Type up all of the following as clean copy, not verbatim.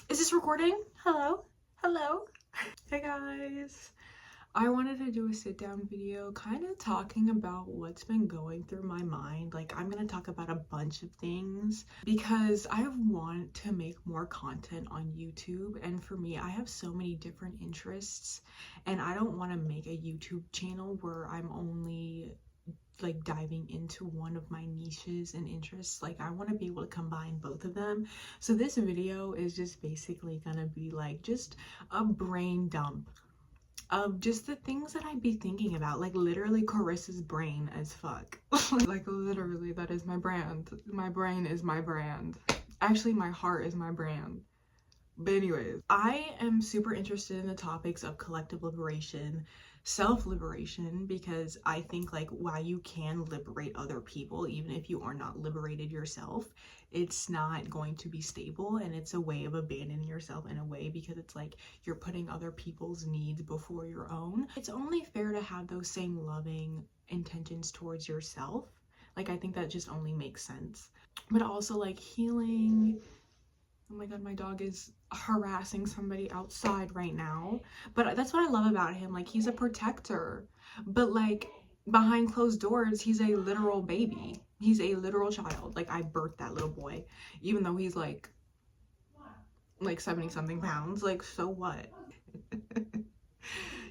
Is this recording? Hello? Hello? Hey guys. I wanted to do a sit down video kind of talking about what's been going through my mind. Like, I'm gonna talk about a bunch of things because I want to make more content on YouTube, and for me, I have so many different interests, and I don't want to make a YouTube channel where I'm only like diving into one of my niches and interests. Like, I want to be able to combine both of them. So this video is just basically gonna be like just a brain dump of just the things that I'd be thinking about, like literally Carissa's brain as fuck. Like literally, that is my brand. My brain is my brand. Actually, my heart is my brand. But anyways, I am super interested in the topics of collective liberation, self-liberation, because I think like while you can liberate other people, even if you are not liberated yourself, it's not going to be stable, and it's a way of abandoning yourself in a way, because it's like you're putting other people's needs before your own. It's only fair to have those same loving intentions towards yourself. Like, I think that just only makes sense. But also like healing. Oh my god, my dog is harassing somebody outside right now. But that's what I love about him. Like, he's a protector. But like behind closed doors, he's a literal baby. He's a literal child. Like, I birthed that little boy, even though he's like 70 something pounds. Like, so what?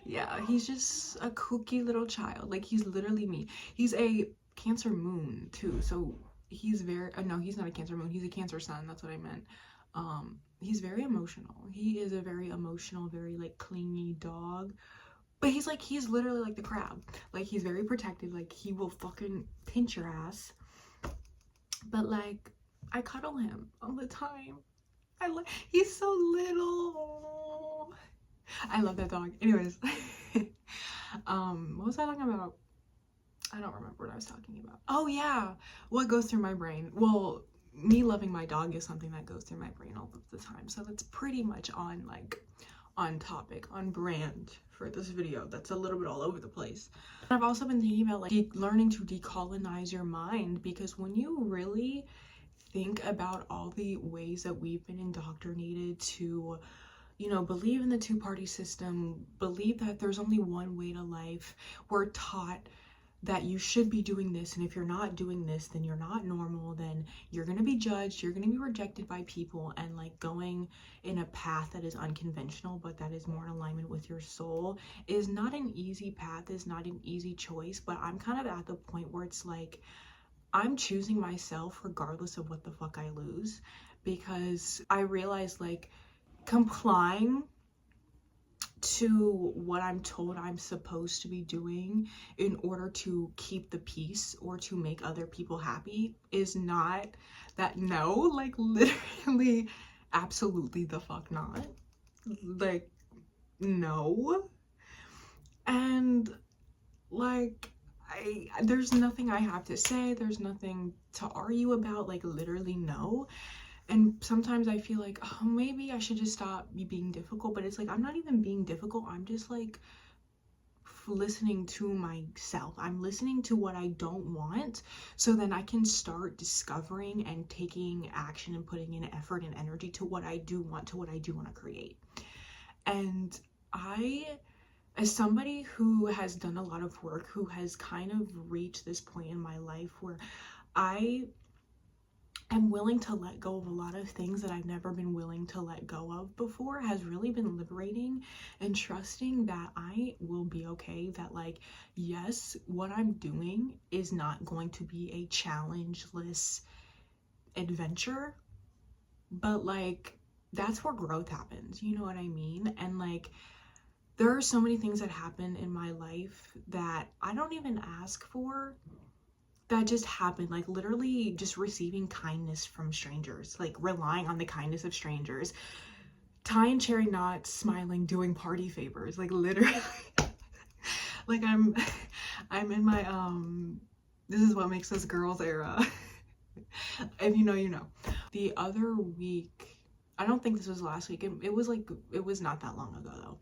Yeah, he's just a kooky little child. Like, he's literally me. He's a Cancer moon too, so he's very no, he's not a Cancer moon, he's a Cancer sun. That's what I meant. He's very emotional. He is a very emotional, very like clingy dog, but he's literally like the crab. Like, he's very protective. Like, he will fucking pinch your ass, but like I cuddle him all the time. He's so little. I love that dog. Anyways, what was I talking about? I don't remember what I was talking about. Oh yeah, what goes through my brain? Well, me loving my dog is something that goes through my brain all of the time. So that's pretty much on topic, on brand for this video. That's a little bit all over the place. I've also been thinking about like learning to decolonize your mind, because when you really think about all the ways that we've been indoctrinated to, you know, believe in the two-party system, believe that there's only one way to life, we're taught that you should be doing this, and if you're not doing this, then you're not normal, then you're going to be judged, you're going to be rejected by people, and like going in a path that is unconventional but that is more in alignment with your soul is not an easy path, is not an easy choice. But I'm kind of at the point where it's like I'm choosing myself regardless of what the fuck I lose, because I realize like complying to what I'm told I'm supposed to be doing in order to keep the peace or to make other people happy is not that. No, like literally, absolutely the fuck not. Like, no. And like, there's nothing I have to say, there's nothing to argue about. Like, literally no. And sometimes I feel like, oh, maybe I should just stop being difficult, but it's like I'm not even being difficult. I'm just like listening to myself. I'm listening to what I don't want, so then I can start discovering and taking action and putting in effort and energy to what I do want, to what I do want to create. And as somebody who has done a lot of work, who has kind of reached this point in my life where I am willing to let go of a lot of things that I've never been willing to let go of before, has really been liberating, and trusting that I will be okay, that like, yes, what I'm doing is not going to be a challengeless adventure, but like that's where growth happens, you know what I mean? And like, there are so many things that happen in my life that I don't even ask for, that just happened. Like, literally just receiving kindness from strangers, like relying on the kindness of strangers, tying cherry knots, smiling, doing party favors, like literally. Like, I'm in my this is what makes us girls era. If you know, you know. The other week, I don't think this was last week, it was not that long ago though,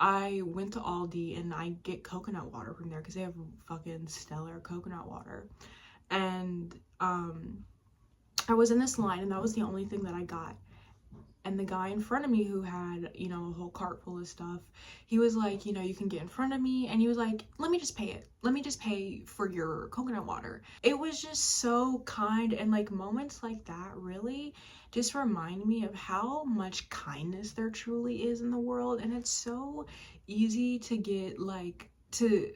I went to Aldi and I get coconut water from there because they have fucking stellar coconut water. And I was in this line and that was the only thing that I got. And the guy in front of me who had, you know, a whole cart full of stuff, he was like, you know, you can get in front of me. And he was like, let me just pay it. Let me just pay for your coconut water. It was just so kind. And like moments like that really just remind me of how much kindness there truly is in the world. And it's so easy to get like,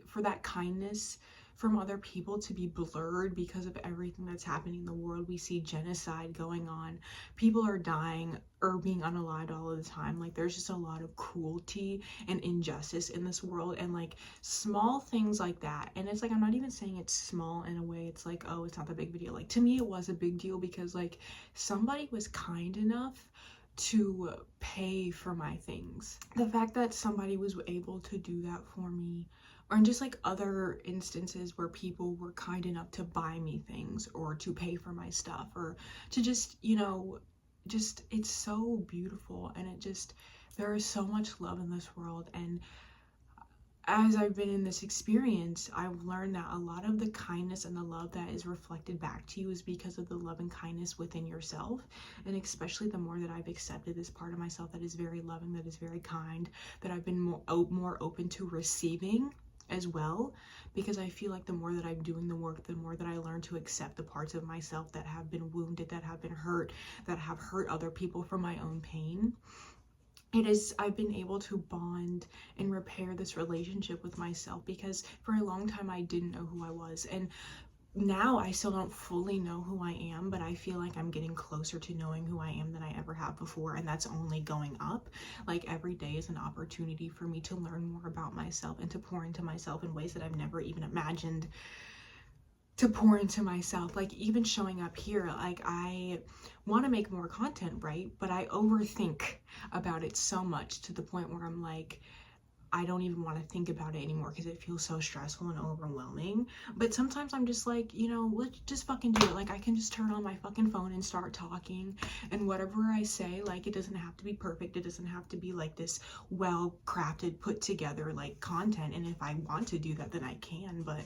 for that kindness from other people to be blurred because of everything that's happening in the world. We see genocide going on, people are dying or being unalived all of the time. Like there's just a lot of cruelty and injustice in this world, and like small things like that. And it's like, I'm not even saying it's small in a way it's like, oh, it's not that big of a deal. Like to me it was a big deal because like somebody was kind enough to pay for my things. The fact that somebody was able to do that for me, or in just like other instances where people were kind enough to buy me things or to pay for my stuff or to just, you know, just, it's so beautiful. And it just, there is so much love in this world. And as I've been in this experience, I've learned that a lot of the kindness and the love that is reflected back to you is because of the love and kindness within yourself. And especially the more that I've accepted this part of myself that is very loving, that is very kind, that I've been more open to receiving as well, because I feel like the more that I'm doing the work, the more that I learn to accept the parts of myself that have been wounded, that have been hurt, that have hurt other people from my own pain. I've been able to bond and repair this relationship with myself, because for a long time I didn't know who I was, and now I still don't fully know who I am, but I feel like I'm getting closer to knowing who I am than I ever have before, and that's only going up. Like every day is an opportunity for me to learn more about myself and to pour into myself in ways that I've never even imagined to pour into myself. Like even showing up here, like I want to make more content, right? But I overthink about it so much to the point where I'm like, I don't even want to think about it anymore because it feels so stressful and overwhelming. But sometimes I'm just like, you know, let's just fucking do it. Like I can just turn on my fucking phone and start talking, and whatever I say, like it doesn't have to be perfect. It doesn't have to be like this well crafted, put together like content. And if I want to do that, then I can. But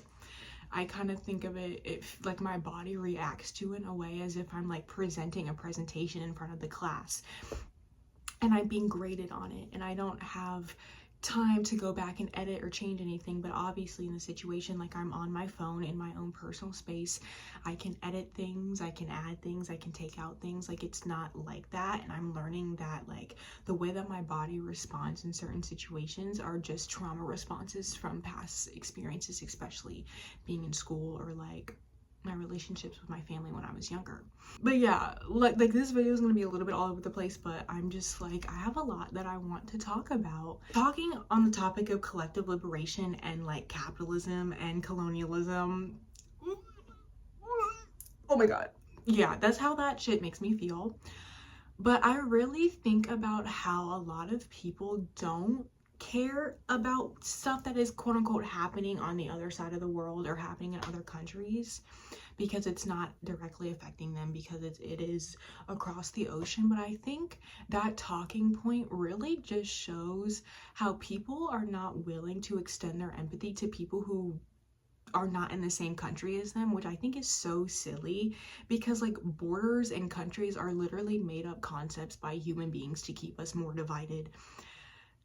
I kind of think of it if like my body reacts to it in a way as if I'm like presenting a presentation in front of the class and I'm being graded on it, and I don't have time to go back and edit or change anything. But obviously in the situation, like I'm on my phone in my own personal space, I can edit things, I can add things, I can take out things. Like it's not like that. And I'm learning that like the way that my body responds in certain situations are just trauma responses from past experiences, especially being in school or like my relationships with my family when I was younger. But yeah, like this video is going to be a little bit all over the place, but I'm just like, I have a lot that I want to talk about. Talking on the topic of collective liberation and like capitalism and colonialism. Oh my god. Yeah, that's how that shit makes me feel. But I really think about how a lot of people don't care about stuff that is quote unquote happening on the other side of the world or happening in other countries, because it's not directly affecting them, because it is across the ocean. But I think that talking point really just shows how people are not willing to extend their empathy to people who are not in the same country as them, which I think is so silly, because like borders and countries are literally made up concepts by human beings to keep us more divided.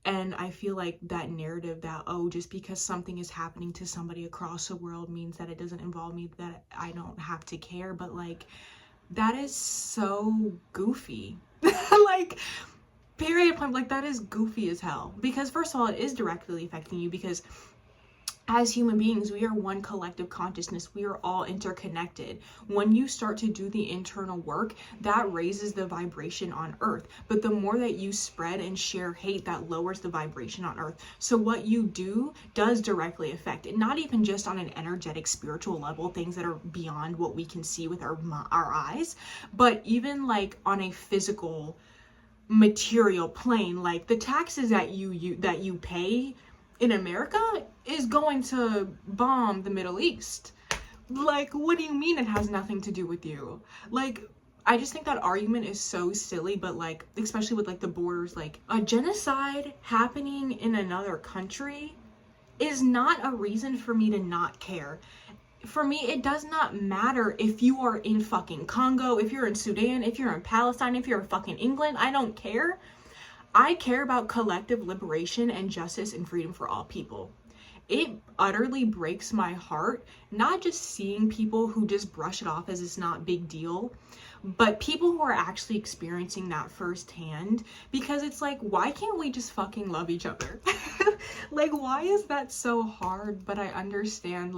And I feel like that narrative that, oh, just because something is happening to somebody across the world means that it doesn't involve me, that I don't have to care. But like, that is so goofy. Like, period point, like that is goofy as hell. Because first of all, it is directly affecting you, because as human beings, we are one collective consciousness. We are all interconnected. When you start to do the internal work, that raises the vibration on Earth. But the more that you spread and share hate, that lowers the vibration on Earth. So what you do does directly affect it, not even just on an energetic, spiritual level, things that are beyond what we can see with our eyes, but even like on a physical, material plane. Like the taxes that you pay in America is going to bomb the Middle East. Like, what do you mean it has nothing to do with you? Like, I just think that argument is so silly. But like, especially with like the borders, like a genocide happening in another country is not a reason for me to not care. for me, it does not matter if you are in fucking Congo, if you're in Sudan, if you're in Palestine, if you're in fucking England. I don't care. I care about collective liberation and justice and freedom for all people. It utterly breaks my heart, not just seeing people who just brush it off as it's not big deal, but people who are actually experiencing that firsthand, because it's like, why can't we just fucking love each other? Like, why is that so hard? But I understand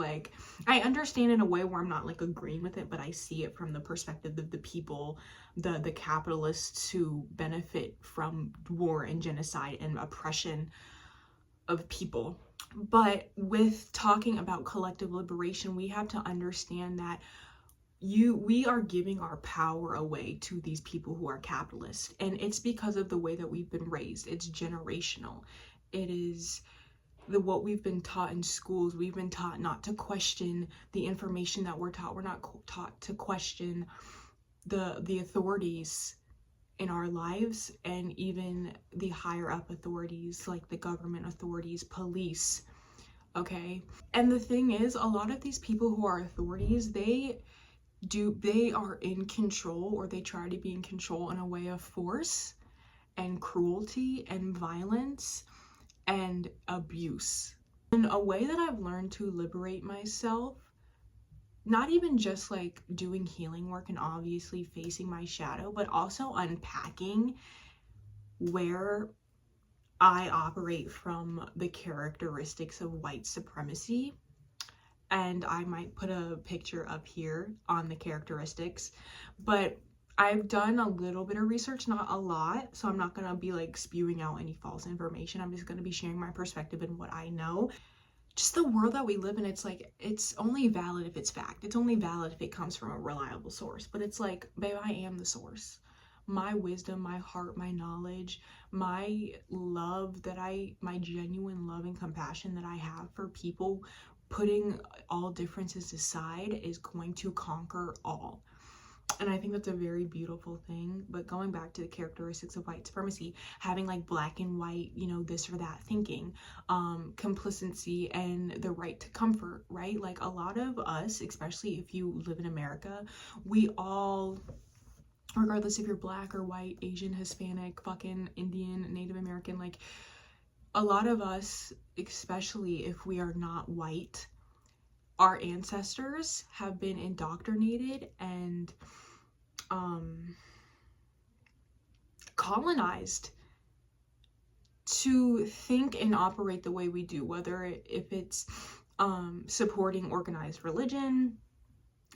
in a way where I'm not like agreeing with it, but I see it from the perspective of the people, the capitalists who benefit from war and genocide and oppression of people. But with talking about collective liberation, we have to understand that we are giving our power away to these people who are capitalists, and it's because of the way that we've been raised. It's generational. It is what we've been taught in schools. We've been taught not to question the information that we're taught. We're not taught to question the authorities in our lives, and even the higher up authorities like the government authorities, police. Okay, and the thing is, a lot of these people who are authorities, they are in control, or they try to be in control in a way of force and cruelty and violence and abuse. In a way that I've learned to liberate myself, not even just like doing healing work and obviously facing my shadow, but also unpacking where I operate from the characteristics of white supremacy. And I might put a picture up here on the characteristics, but I've done a little bit of research, not a lot, so I'm not gonna be like spewing out any false information. I'm just gonna be sharing my perspective and what I know. Just the world that we live in, it's like, it's only valid if it's fact. It's only valid if it comes from a reliable source. But it's like, babe, I am the source. My wisdom, my heart, my knowledge, my love my genuine love and compassion that I have for people, putting all differences aside, is going to conquer all. And I think that's a very beautiful thing. But going back to the characteristics of white supremacy, having like black and white, this or that thinking, complicity, and the right to comfort, right? Like, a lot of us, especially if you live in America, we all, regardless if you're black or white, Asian, Hispanic, fucking Indian, Native American, like, a lot of us, especially if we are not white, our ancestors have been indoctrinated and colonized to think and operate the way we do, whether if it's supporting organized religion,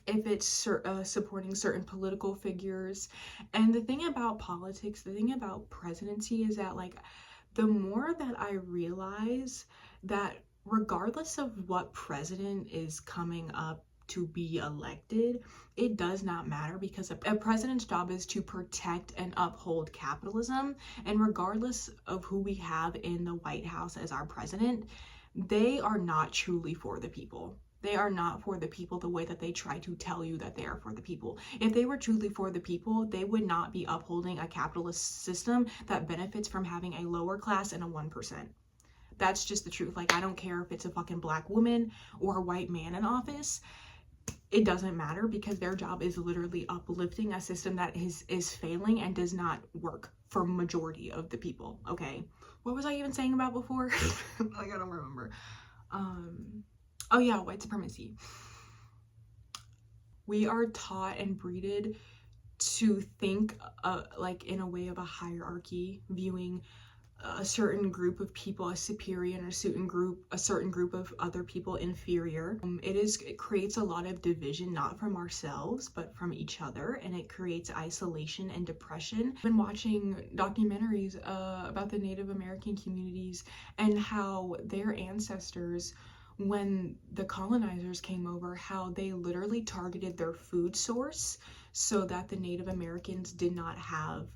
if it's supporting certain political figures. And the thing about politics, the thing about presidency, is that, like, the more that I realize that regardless of what president is coming up to be elected, it does not matter, because a president's job is to protect and uphold capitalism. And regardless of who we have in the White House as our president, they are not truly for the people. They are not for the people the way that they try to tell you that they are for the people. If they were truly for the people, they would not be upholding a capitalist system that benefits from having a lower class and a 1%. That's just the truth. Like, I don't care if it's a fucking black woman or a white man in office. It doesn't matter, because their job is literally uplifting a system that is failing and does not work for majority of the people. Okay, what was I even saying about before? Like, I don't remember. Oh yeah, white supremacy. We are taught and breeded to think like in a way of a hierarchy, viewing a certain group of people as superior and a certain group of other people inferior. It creates a lot of division, not from ourselves but from each other, and it creates isolation and depression. I've been watching documentaries about the Native American communities and how their ancestors, when the colonizers came over, how they literally targeted their food source so that the Native Americans did not have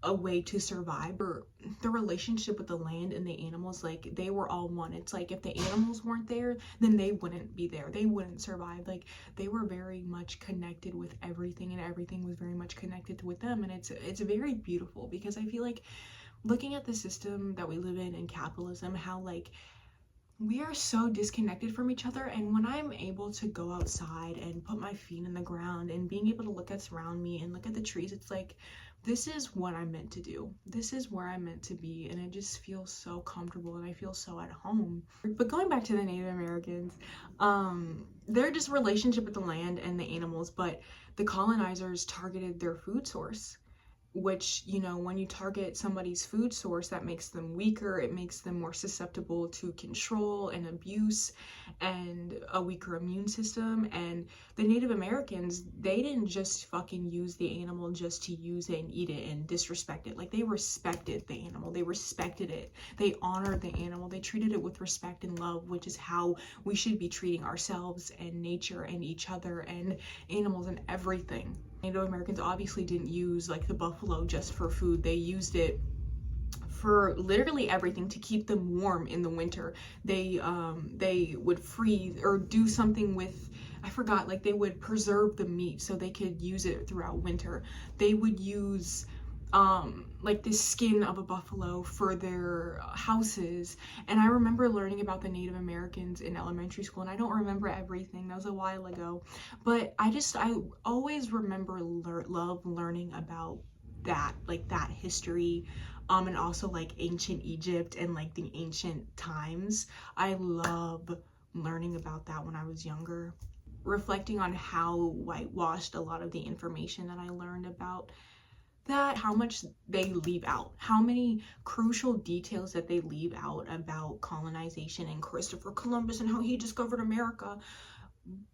a way to survive, or the relationship with the land and the animals. Like, they were all one. It's like, if the animals weren't there, then they wouldn't be there. They wouldn't survive. Like, they were very much connected with everything, and everything was very much connected with them. And it's very beautiful, because I feel like, looking at the system that we live in capitalism, how, like, we are so disconnected from each other. And when I'm able to go outside and put my feet in the ground and being able to look at surround me and look at the trees, it's like, this is what I'm meant to do. This is where I'm meant to be. And it just feels so comfortable and I feel so at home. But going back to the Native Americans, their just relationship with the land and the animals, but the colonizers targeted their food source, which, you know, when you target somebody's food source, that makes them weaker. It makes them more susceptible to control and abuse and a weaker immune system. And the Native Americans, they didn't just fucking use the animal just to use it and eat it and disrespect it. Like, they respected the animal. They respected it. They honored the animal. They treated it with respect and love, which is how we should be treating ourselves and nature and each other and animals and everything. Native Americans obviously didn't use like the buffalo just for food. They used it for literally everything, to keep them warm in the winter. They would freeze or do something with, I forgot, like they would preserve the meat so they could use it throughout winter. They would use like the skin of a buffalo for their houses. And I remember learning about the Native Americans in elementary school, and I don't remember everything, that was a while ago, but I always remember love learning about that, like that history, and also like ancient Egypt and like the ancient times. I love learning about that when I was younger, reflecting on how whitewashed a lot of the information that I learned about that, how much they leave out, how many crucial details that they leave out about colonization and Christopher Columbus and how he discovered America.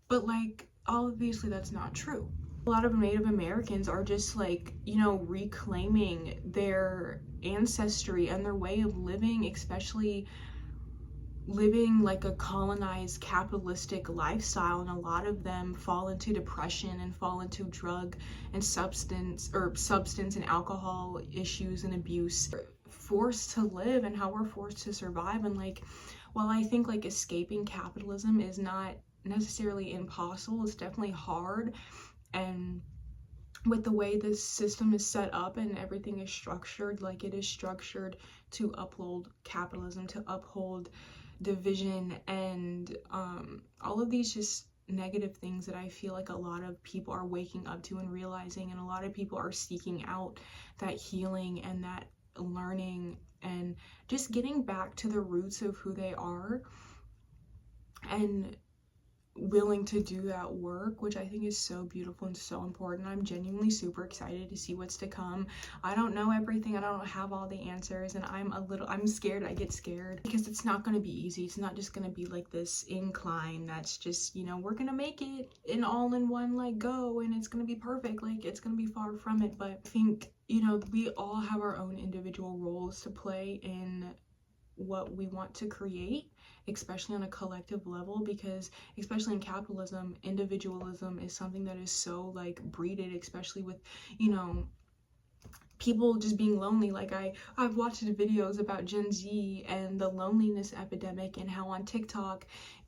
But like, obviously that's not true. A lot of Native Americans are just like, you know, reclaiming their ancestry and their way of living, especially living like a colonized capitalistic lifestyle. And a lot of them fall into depression and fall into drug and substance and alcohol issues and abuse. We're forced to live, and how we're forced to survive. And like, while I think like escaping capitalism is not necessarily impossible, it's definitely hard. And with the way this system is set up and everything is structured, like it is structured to uphold capitalism, to uphold division, and all of these just negative things that I feel like a lot of people are waking up to and realizing, and a lot of people are seeking out that healing and that learning and just getting back to the roots of who they are and willing to do that work, which I think is so beautiful and so important. I'm genuinely super excited to see what's to come. I don't know everything, I don't have all the answers, and I'm scared. I get scared because it's not going to be easy. It's not just going to be like this incline that's just, you know, we're going to make it in all in one like go and it's going to be perfect. Like, it's going to be far from it. But I think, you know, we all have our own individual roles to play in what we want to create, especially on a collective level, because especially in capitalism, individualism is something that is so like breeded, especially with, you know, people just being lonely. Like I've watched videos about Gen Z and the loneliness epidemic and how on TikTok,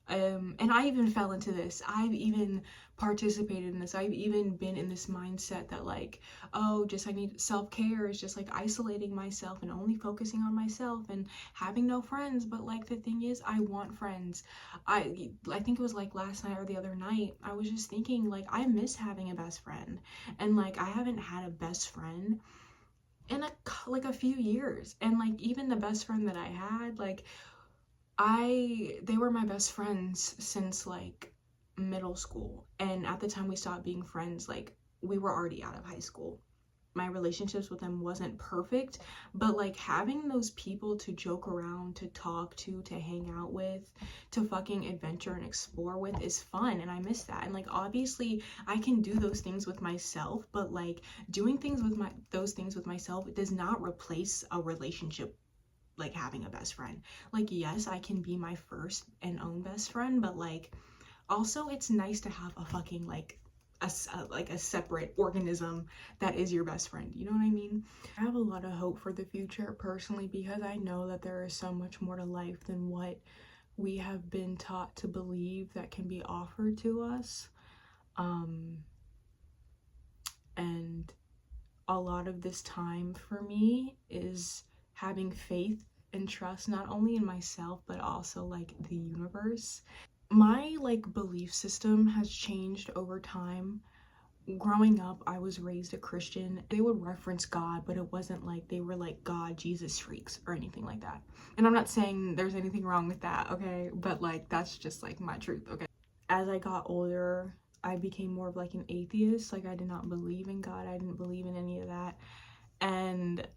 and I even fell into this. I've even participated in this. I've even been in this mindset that like, oh, just I need self-care is just like isolating myself and only focusing on myself and having no friends. But like, the thing is, I want friends. I think it was like last night or the other night, I was just thinking like, I miss having a best friend, and like I haven't had a best friend in a few years. And like, even the best friend that I had, like they were my best friends since like middle school, and at the time we stopped being friends, like we were already out of high school. My relationships with them wasn't perfect, but like having those people to joke around, to talk to hang out with, to fucking adventure and explore with is fun, and I miss that. And like, obviously I can do those things with myself, but like doing those things with myself does not replace a relationship like having a best friend. Like, yes, I can be my first and own best friend, but like also it's nice to have a fucking like a separate organism that is your best friend, you know what I mean? I have a lot of hope for the future personally, because I know that there is so much more to life than what we have been taught to believe that can be offered to us. And a lot of this time for me is having faith and trust not only in myself but also like the universe. My like belief system has changed over time. Growing up, I was raised a Christian. They would reference God, but it wasn't like they were like God, Jesus freaks or anything like that. And I'm not saying there's anything wrong with that, okay? But like that's just like my truth, okay? As I got older, I became more of like an atheist. Like I did not believe in God. I didn't believe in any of that. And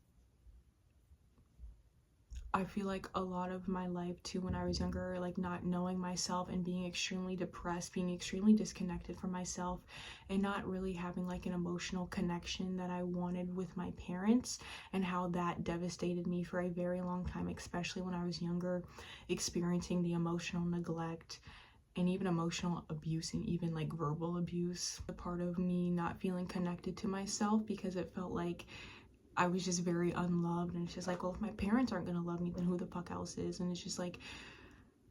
I feel like a lot of my life too, when I was younger, like not knowing myself and being extremely depressed, being extremely disconnected from myself, and not really having like an emotional connection that I wanted with my parents, and how that devastated me for a very long time, especially when I was younger, experiencing the emotional neglect and even emotional abuse and even like verbal abuse. A part of me not feeling connected to myself because it felt like I was just very unloved, and it's just like, well, if my parents aren't gonna love me, then who the fuck else is? And it's just like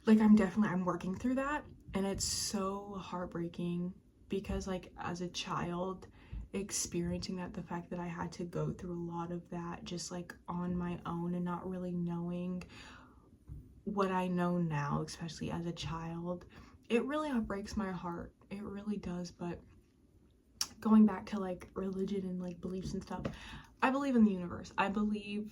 I'm working through that, and it's so heartbreaking because like as a child experiencing that, the fact that I had to go through a lot of that just like on my own and not really knowing what I know now, especially as a child, it really breaks my heart. It really does. But going back to like religion and like beliefs and stuff, I believe in the universe. I believe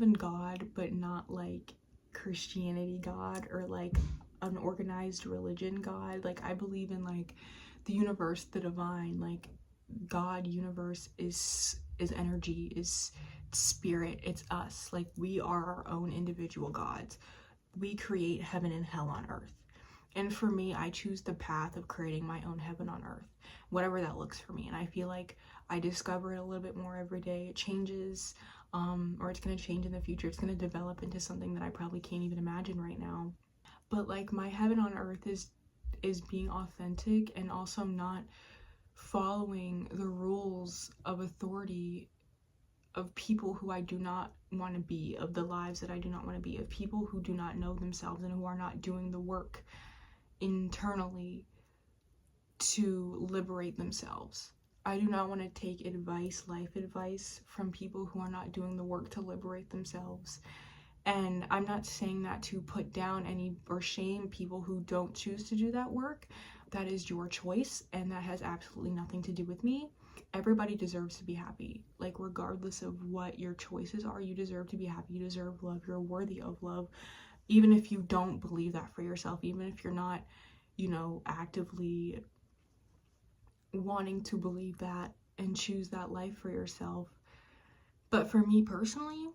in God, but not like Christianity God or like an organized religion God. Like I believe in like the universe, the divine, like God, universe is energy, is spirit, it's us. Like we are our own individual gods. We create heaven and hell on earth. And for me, I choose the path of creating my own heaven on earth, whatever that looks for me. And I feel like I discover it a little bit more every day. It changes, or it's going to change in the future. It's going to develop into something that I probably can't even imagine right now. But like my heaven on earth is being authentic and also not following the rules of authority, of people who I do not want to be, of the lives that I do not want to be, of people who do not know themselves and who are not doing the work internally to liberate themselves. I do not want to take advice, life advice, from people who are not doing the work to liberate themselves. And I'm not saying that to put down any or shame people who don't choose to do that work. That is your choice, and that has absolutely nothing to do with me. Everybody deserves to be happy. Like regardless of what your choices are, you deserve to be happy. You deserve love. You're worthy of love. Even if you don't believe that for yourself, even if you're not, you know, actively wanting to believe that and choose that life for yourself. But for me personally,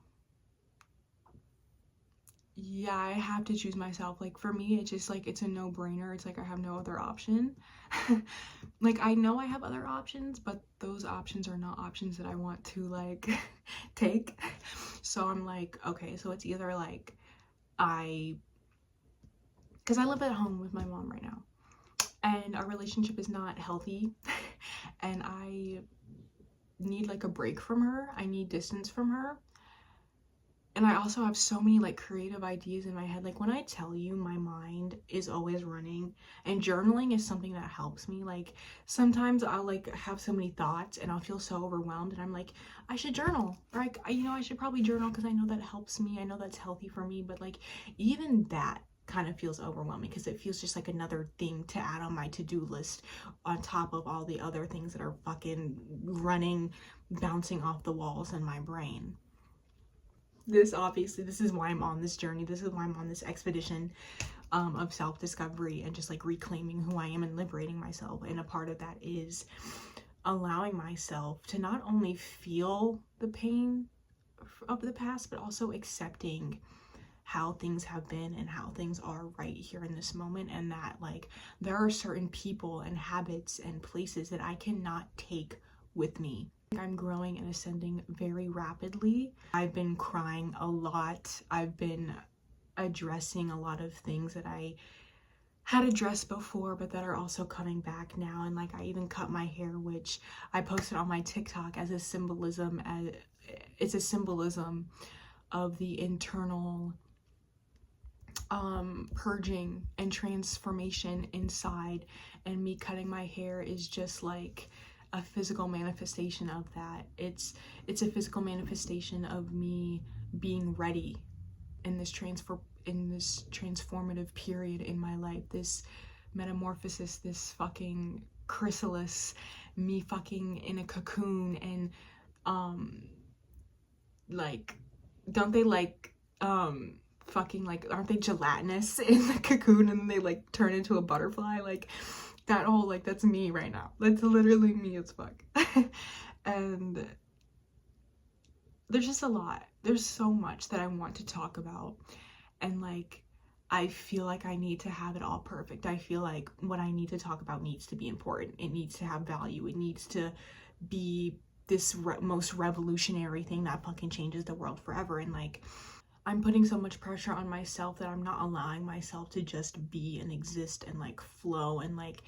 yeah, I have to choose myself. Like for me, it's just like it's a no-brainer. It's like I have no other option. Like I know I have other options, but those options are not options that I want to like take. So I'm like, okay, so it's either like because I live at home with my mom right now, and our relationship is not healthy, and I need like a break from her. I need distance from her. And I also have so many like creative ideas in my head. Like when I tell you, my mind is always running, and journaling is something that helps me. Like sometimes I'll like have so many thoughts and I'll feel so overwhelmed, and I'm like, I should journal, or like, I should probably journal because I know that helps me. I know that's healthy for me. But like even that kind of feels overwhelming because it feels just like another thing to add on my to-do list on top of all the other things that are fucking running, bouncing off the walls in my brain. This is why I'm on this journey. This is why I'm on this expedition of self-discovery and just like reclaiming who I am and liberating myself. And a part of that is allowing myself to not only feel the pain of the past, but also accepting how things have been and how things are right here in this moment, and that like there are certain people and habits and places that I cannot take with me. I'm growing and ascending very rapidly. I've been crying a lot. I've been addressing a lot of things that I had addressed before, but that are also coming back now. And like I even cut my hair, which I posted on my TikTok as a symbolism. It's a symbolism of the internal purging and transformation inside, and me cutting my hair is just like a physical manifestation of that. It's a physical manifestation of me being ready in this transformative period in my life, this metamorphosis, this fucking chrysalis, me fucking in a cocoon, and like, don't they like fucking, like, aren't they gelatinous in the cocoon and they like turn into a butterfly? Like, that whole, like, that's me right now. That's literally me as fuck. And there's just a lot. There's so much that I want to talk about, and like, I feel like I need to have it all perfect. I feel like what I need to talk about needs to be important. It needs to have value. It needs to be this most revolutionary thing that fucking changes the world forever. And like, I'm putting so much pressure on myself that I'm not allowing myself to just be and exist and like flow and like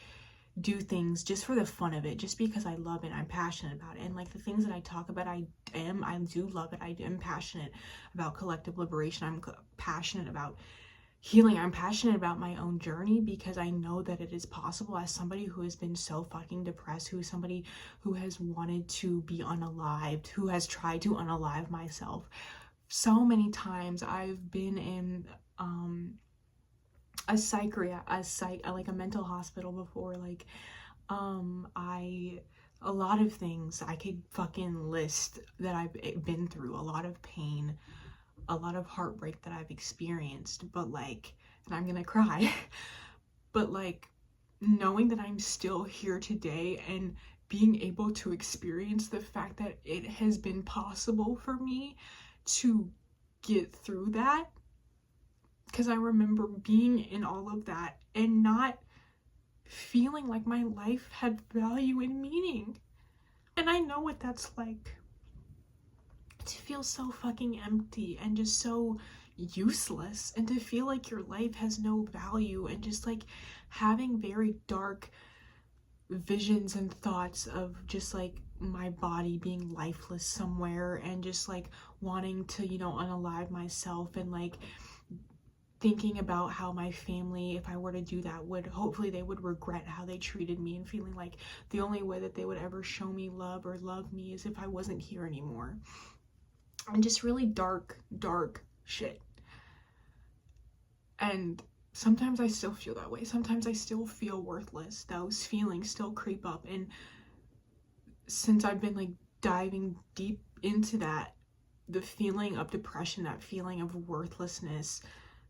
do things just for the fun of it, just because I love it, I'm passionate about it. And like, the things that I talk about, I do love it. I am passionate about collective liberation. I'm passionate about healing. I'm passionate about my own journey, because I know that it is possible. As somebody who has been so fucking depressed, who is somebody who has wanted to be unalived, who has tried to unalive myself so many times. I've been in like a mental hospital before. Like, a lot of things I could fucking list that I've been through, a lot of pain, a lot of heartbreak that I've experienced, but like, and I'm gonna cry, but like, knowing that I'm still here today and being able to experience the fact that it has been possible for me to get through that, because I remember being in all of that and not feeling like my life had value and meaning. And I know what that's like, to feel so fucking empty and just so useless, and to feel like your life has no value, and just like having very dark visions and thoughts of just like my body being lifeless somewhere, and just like wanting to, you know, unalive myself, and like thinking about how my family, if I were to do that, would hopefully they would regret how they treated me, and feeling like the only way that they would ever show me love or love me is if I wasn't here anymore. And just really dark shit. And sometimes I still feel that way. Sometimes I still feel worthless. Those feelings still creep up. And since I've been like diving deep into that, the feeling of depression, that feeling of worthlessness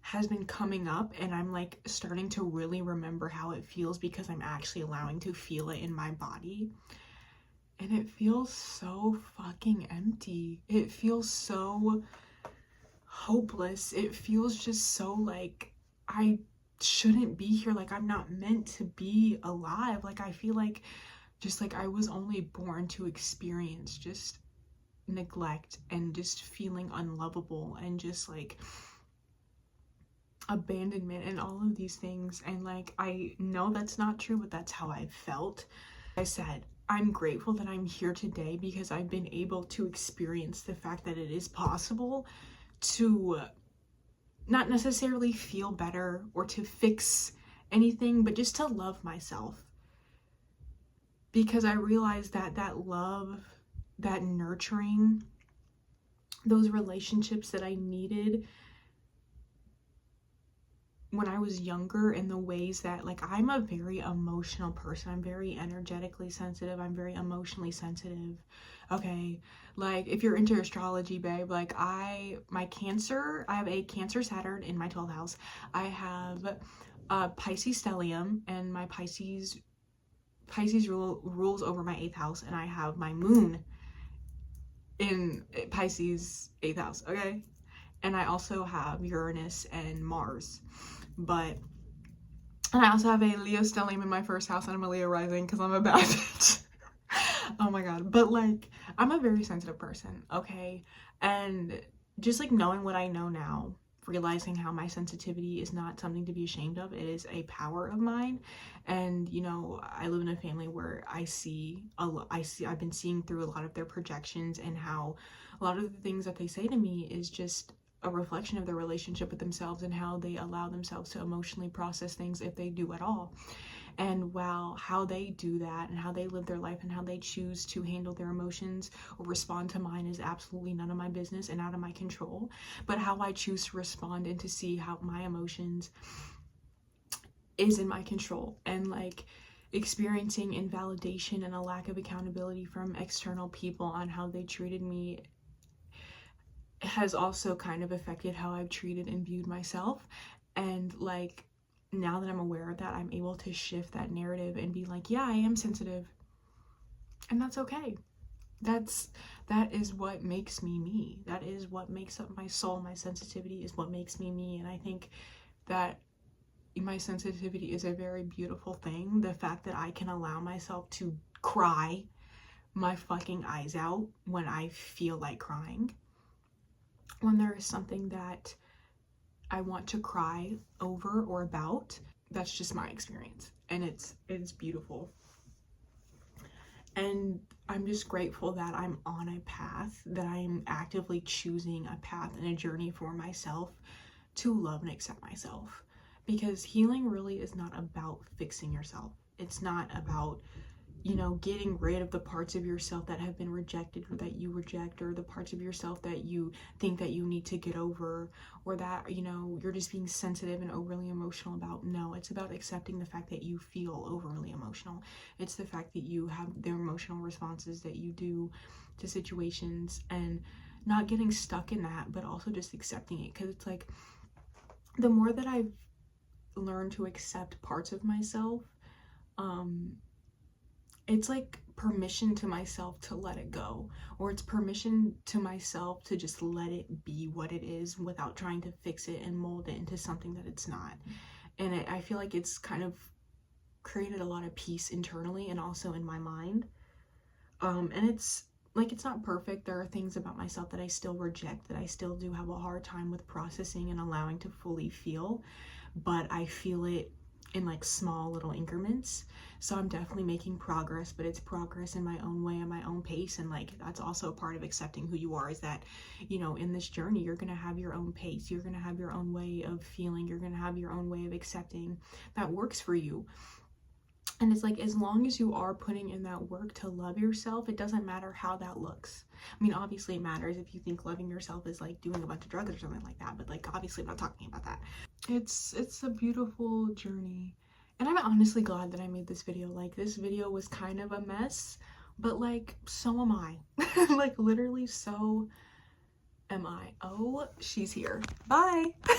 has been coming up, and I'm like starting to really remember how it feels, because I'm actually allowing to feel it in my body. And it feels so fucking empty. It feels so hopeless. It feels just so like I shouldn't be here. Like, I'm not meant to be alive. Like, I feel like just like I was only born to experience just neglect and just feeling unlovable and just like abandonment and all of these things. And like, I know that's not true, but that's how I felt. Like I said, I'm grateful that I'm here today, because I've been able to experience the fact that it is possible to not necessarily feel better or to fix anything, but just to love myself. Because I realized that that love, that nurturing, those relationships that I needed when I was younger, in the ways that, like, I'm a very emotional person. I'm very energetically sensitive. I'm very emotionally sensitive. Okay, like, if you're into astrology, babe, like, I have a Cancer Saturn in my 12th house. I have a Pisces stellium, and my Pisces rules over my 8th house, and I have my moon in Pisces 8th house, okay? And I also have Uranus and Mars. And I also have a Leo stellium in my 1st house, and I'm a Leo rising, because I'm a bad bitch. Oh my god. But like, I'm a very sensitive person, okay? And just like knowing what I know now, realizing how my sensitivity is not something to be ashamed of, it is a power of mine. And you know, I live in a family where I've been seeing through a lot of their projections, and how a lot of the things that they say to me is just a reflection of their relationship with themselves, and how they allow themselves to emotionally process things, if they do at all. And while how they do that and how they live their life and how they choose to handle their emotions or respond to mine is absolutely none of my business and out of my control, but how I choose to respond and to see how my emotions is in my control. And like experiencing invalidation and a lack of accountability from external people on how they treated me has also kind of affected how I've treated and viewed myself. And like now that I'm aware of that, I'm able to shift that narrative and be like, yeah, I am sensitive, and that's okay. That is what makes me me. That is what makes up my soul. My sensitivity is what makes me me. And I think that my sensitivity is a very beautiful thing. The fact that I can allow myself to cry my fucking eyes out when I feel like crying, when there is something that I want to cry over or about, that's just my experience, and it's beautiful. And I'm just grateful that I'm on a path, that I'm actively choosing a path and a journey for myself to love and accept myself. Because healing really is not about fixing yourself. It's not about, you know, getting rid of the parts of yourself that have been rejected or that you reject, or the parts of yourself that you think that you need to get over, or that, you know, you're just being sensitive and overly emotional about. No, it's about accepting the fact that you feel overly emotional. It's the fact that you have the emotional responses that you do to situations, and not getting stuck in that, but also just accepting it. Because it's like, the more that I've learned to accept parts of myself, it's like permission to myself to let it go, or it's permission to myself to just let it be what it is without trying to fix it and mold it into something that it's not. And I feel like it's kind of created a lot of peace internally and also in my mind. And it's like, it's not perfect. There are things about myself that I still reject, that I still do have a hard time with processing and allowing to fully feel, but I feel it in like small little increments. So I'm definitely making progress, but it's progress in my own way, at my own pace. And like, that's also a part of accepting who you are, is that, you know, in this journey, you're going to have your own pace. You're going to have your own way of feeling. You're going to have your own way of accepting that works for you. And it's like, as long as you are putting in that work to love yourself, it doesn't matter how that looks. I mean, obviously it matters if you think loving yourself is like doing a bunch of drugs or something like that, but like, obviously I'm not talking about that. It's a beautiful journey. And I'm honestly glad that I made this video. Like, this video was kind of a mess, but like, so am I. Like, literally, so am I. Oh, she's here. Bye.